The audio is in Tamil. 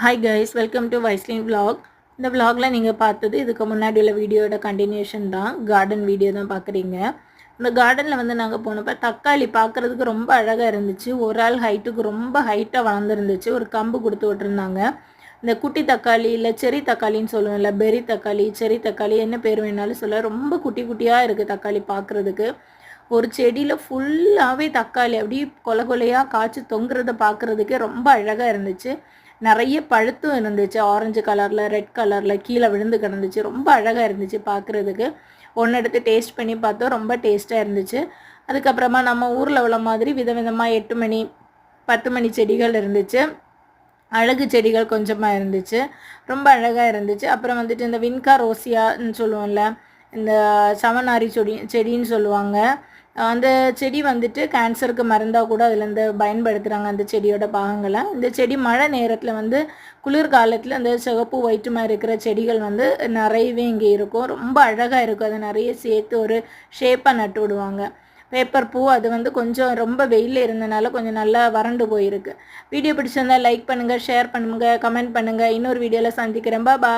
ஹாய் கைஸ், வெல்கம் டு வைஸ்லின் vlog. இந்த vlogல நீங்கள் பார்த்தது இதுக்கு முன்னாடி உள்ள வீடியோட கண்டினியூஷன் தான். கார்டன் வீடியோ தான் பார்க்குறீங்க. இந்த கார்டனில் வந்து நாங்கள் போனப்போ தக்காளி பார்க்குறதுக்கு ரொம்ப அழகாக இருந்துச்சு. ஒரு ஆள் ஹைட்டுக்கு ரொம்ப ஹைட்டாக வளர்ந்துருந்துச்சு. ஒரு கம்பு கொடுத்து விட்டுருந்தாங்க. இந்த குட்டி தக்காளி இல்லை செரி தக்காளின்னு சொல்லுவோம்ல, பெரி தக்காளி, செரி தக்காளி என்ன பேர் வேணாலும் சொல்ல, ரொம்ப குட்டி குட்டியாக இருக்குது தக்காளி பார்க்குறதுக்கு. ஒரு செடியில் ஃபுல்லாகவே தக்காளி அப்படியே கொலை கொலையாக காய்ச்சி தொங்குறத பார்க்குறதுக்கே ரொம்ப அழகாக இருந்துச்சு. நிறைய பழுத்தும் இருந்துச்சு. ஆரஞ்சு கலரில், ரெட் கலரில் கீழே விழுந்து கிடந்துச்சு. ரொம்ப அழகாக இருந்துச்சு பார்க்குறதுக்கு. ஒன்று எடுத்து டேஸ்ட் பண்ணி பார்த்தோம், ரொம்ப டேஸ்ட்டாக இருந்துச்சு. அதுக்கப்புறமா நம்ம ஊரில் உள்ள மாதிரி விதவிதமாக 8 மணி 10 மணி செடிகள் இருந்துச்சு. அழகு செடிகள் கொஞ்சமாக இருந்துச்சு. ரொம்ப அழகாக இருந்துச்சு. அப்புறம் வந்துட்டு இந்த வின்கா ரோசியான்னு சொல்லுவோம்ல, இந்த சமநாரி செடின்னு சொல்லுவாங்க. அந்த செடி வந்துட்டு கேன்சருக்கு மருந்தாக கூட அதுலேருந்து பயன்படுத்துகிறாங்க அந்த செடியோட பாகங்களை. இந்த செடி மழை நேரத்தில் வந்து குளிர்காலத்தில் அந்த சிவப்பு ஒயிட்டுமாக இருக்கிற செடிகள் வந்து நிறையவே இங்கே இருக்கும். ரொம்ப அழகாக இருக்கும். அதை நிறைய சேர்த்து ஒரு ஷேப்பாக நட்டு விடுவாங்க. பேப்பர் பூ அது வந்து கொஞ்சம் ரொம்ப வெயில் இருந்தனால கொஞ்சம் நல்லா வறண்டு போயிருக்கு. வீடியோ பிடிச்சிருந்தால் லைக் பண்ணுங்கள், ஷேர் பண்ணுங்கள், கமெண்ட் பண்ணுங்கள். இன்னொரு வீடியோவில் சந்திக்கிறேன். பாய்.